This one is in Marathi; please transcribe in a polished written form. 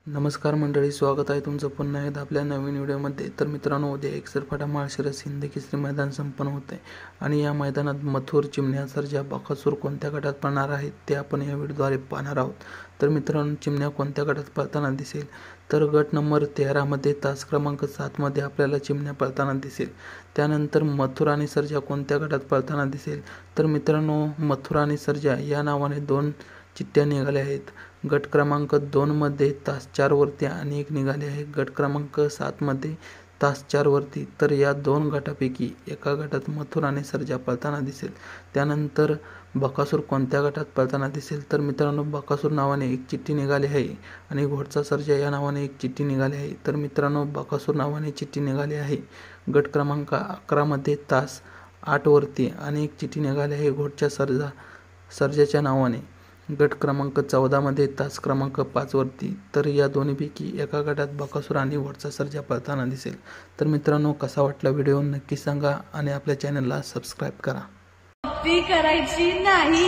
नमस्कार मंडळी, स्वागत आहे तुमचं पुन्हा एकदा आपल्या नवीन व्हिडिओमध्ये। तर मित्रांनो, उद्या एकसरफाटा माळशिरस हिंद केसरी मैदान संपन्न होते आणि या मैदानात मथुर, चिमण्या, सर्जा, बकासूर कोणत्या गटात पळणार आहेत ते आपण या व्हिडिओद्वारे पाहणार आहोत। तर मित्रांनो, चिमण्या कोणत्या गटात पळताना दिसेल तर गट नंबर 13 मध्ये तास क्रमांक 7 मध्ये आपल्याला चिमण्या पळताना दिसेल। त्यानंतर मथुर आणि सर्जा कोणत्या गटात पळताना दिसेल तर मित्रांनो, मथुर आणि सर्जा या नावाने दोन चिठ्ठ्या निघाल्या आहेत। गट क्रमांक 2 मध्ये तास 4 वरती आणि एक निघाले आहे गट क्रमांक 7 मध्ये तास 4 वरती। तर या दोन गटापैकी एका गटात मथुर आणि सर्जा पळताना दिसेल। त्यानंतर बकासूर कोणत्या गटात पळताना दिसेल तर मित्रांनो, बकासूर नावाने एक चिठ्ठी निघाली आहे आणि घोडचा सर्जा या नावाने एक चिठ्ठी निघाली आहे। तर मित्रांनो, बकासूर नावाने चिठ्ठी निघाली आहे गट क्रमांक 11 मध्ये तास 8 वरती आणि एक चिठ्ठी निघाली आहे घोडच्या सर्जाच्या नावाने गट क्रमांक 14 मध्ये तास क्रमांक 5 वरती। तर या दोन्हीपैकी एका गटात बकासूर आणि घोडचा सर्जा पळताना दिसेल। तर मित्रांनो, कसा वाटला व्हिडिओ नक्की सांगा आणि आपल्या चॅनलला सबस्क्राइब करा। करायची नाही।